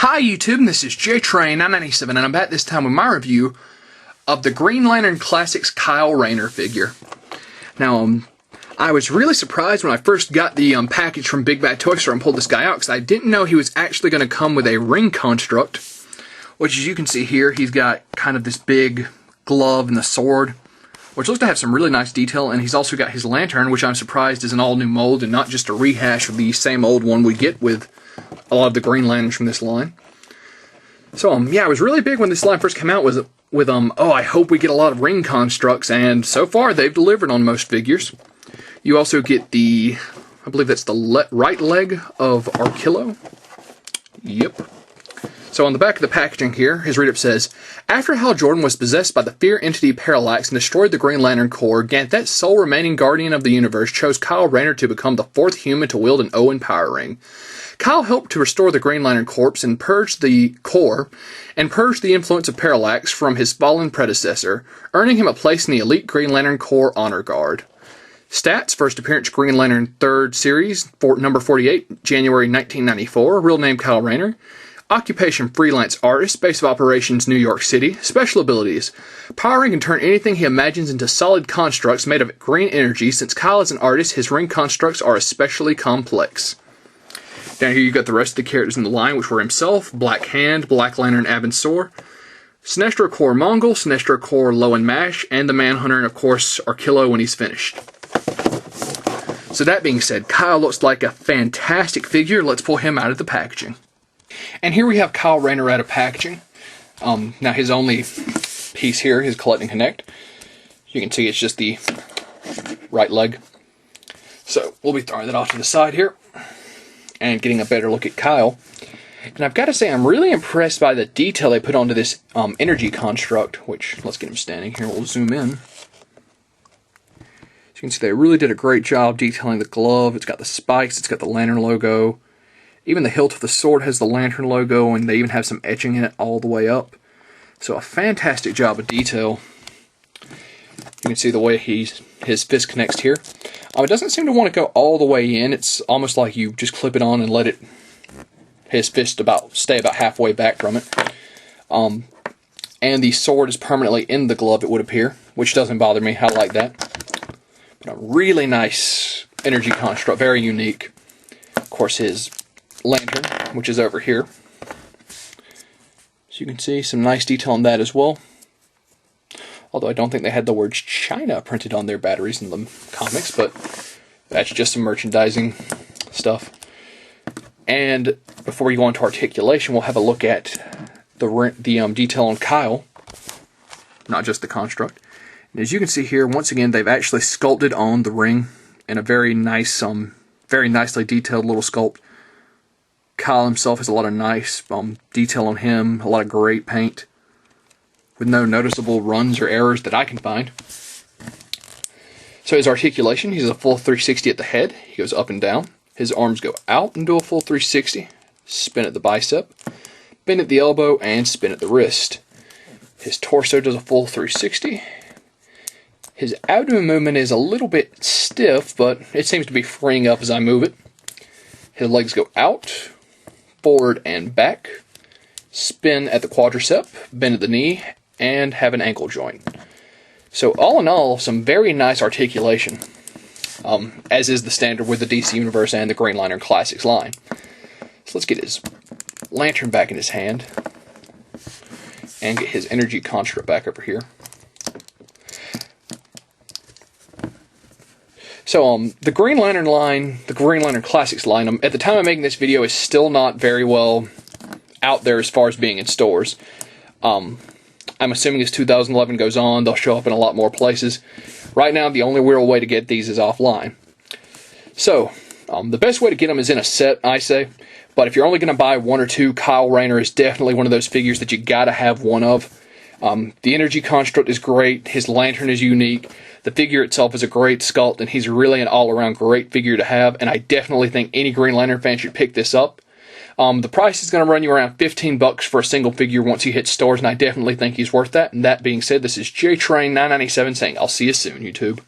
Hi YouTube, and this is JTrain997, and I'm back this time with my review of the Green Lantern Classics Kyle Rayner figure. Now, I was really surprised when I first got the package from Big Bad Toy Store and pulled this guy out, because I didn't know he was actually going to come with a ring construct, which as you can see here, he's got kind of this big glove and the sword, which looks to have some really nice detail, and he's also got his lantern, which I'm surprised is an all-new mold and not just a rehash of the same old one we get with a lot of the Green Lanterns from this line. So, yeah, I was really big when this line first came out with oh, I hope we get a lot of ring constructs, and so far they've delivered on most figures. You also get the, I believe that's the right leg of Arquillo. Yep. So on the back of the packaging here, his read-up says, after Hal Jordan was possessed by the fear entity Parallax and destroyed the Green Lantern Corps, Ganthet's sole remaining guardian of the universe chose Kyle Rayner to become the fourth human to wield an Owen power ring. Kyle helped to restore the Green Lantern Corps and purge the influence of Parallax from his fallen predecessor, earning him a place in the elite Green Lantern Corps Honor Guard. Stats: first appearance Green Lantern 3rd Series, number 48, January 1994, real name Kyle Rayner. Occupation: freelance artist, base of operations New York City. Special abilities: Power Ring can turn anything he imagines into solid constructs made of green energy. Since Kyle is an artist, his ring constructs are especially complex. Down here you got the rest of the characters in the line, which were himself, Black Hand, Black Lantern Abensor, Sinestro Corps Mongol, Sinestro Corps Lowen Mash, and the Manhunter, and of course Arquillo when he's finished. So that being said, Kyle looks like a fantastic figure. Let's pull him out of the packaging. And here we have Kyle Rayner out of packaging. Now his only piece here, his Collect and Connect. You can see it's just the right leg. So we'll be throwing that off to the side here and getting a better look at Kyle. And I've got to say, I'm really impressed by the detail they put onto this energy construct, which, let's get him standing here, we'll zoom in. So you can see they really did a great job detailing the glove. It's got the spikes, it's got the lantern logo. Even the hilt of the sword has the lantern logo, and they even have some etching in it all the way up. So a fantastic job of detail. You can see the way his fist connects here. It doesn't seem to want to go all the way in. It's almost like you just clip it on and let his fist stay about halfway back from it. And the sword is permanently in the glove, it would appear, which doesn't bother me. I like that. But a really nice energy construct, very unique. Of course, his lantern, which is over here. So you can see some nice detail on that as well. Although I don't think they had the words China printed on their batteries in the comics, but that's just some merchandising stuff. And before we go into articulation, we'll have a look at the detail on Kyle, not just the construct. And as you can see here, once again, they've actually sculpted on the ring in a very nice, very nicely detailed little sculpt. Kyle himself has a lot of nice detail on him, a lot of great paint, with no noticeable runs or errors that I can find. So his articulation, he's a full 360 at the head. He goes up and down. His arms go out and do a full 360. Spin at the bicep, bend at the elbow, and spin at the wrist. His torso does a full 360. His abdomen movement is a little bit stiff, but it seems to be freeing up as I move it. His legs go out, forward and back, spin at the quadricep, bend at the knee, and have an ankle joint. So all in all, some very nice articulation, as is the standard with the DC Universe and the Green Lantern Classics line. So let's get his lantern back in his hand, and get his energy construct back over here. So the Green Lantern line, the Green Lantern Classics line, at the time of making this video, is still not very well out there as far as being in stores. I'm assuming as 2011 goes on, they'll show up in a lot more places. Right now, the only real way to get these is offline. So, the best way to get them is in a set, I say. But if you're only going to buy one or two, Kyle Rayner is definitely one of those figures that you gotta have one of. The energy construct is great. His lantern is unique. The figure itself is a great sculpt, and he's really an all-around great figure to have. And I definitely think any Green Lantern fan should pick this up. The price is going to run you around $15 for a single figure once he hits stores, and I definitely think he's worth that. And that being said, this is JTrain997 saying I'll see you soon, YouTube.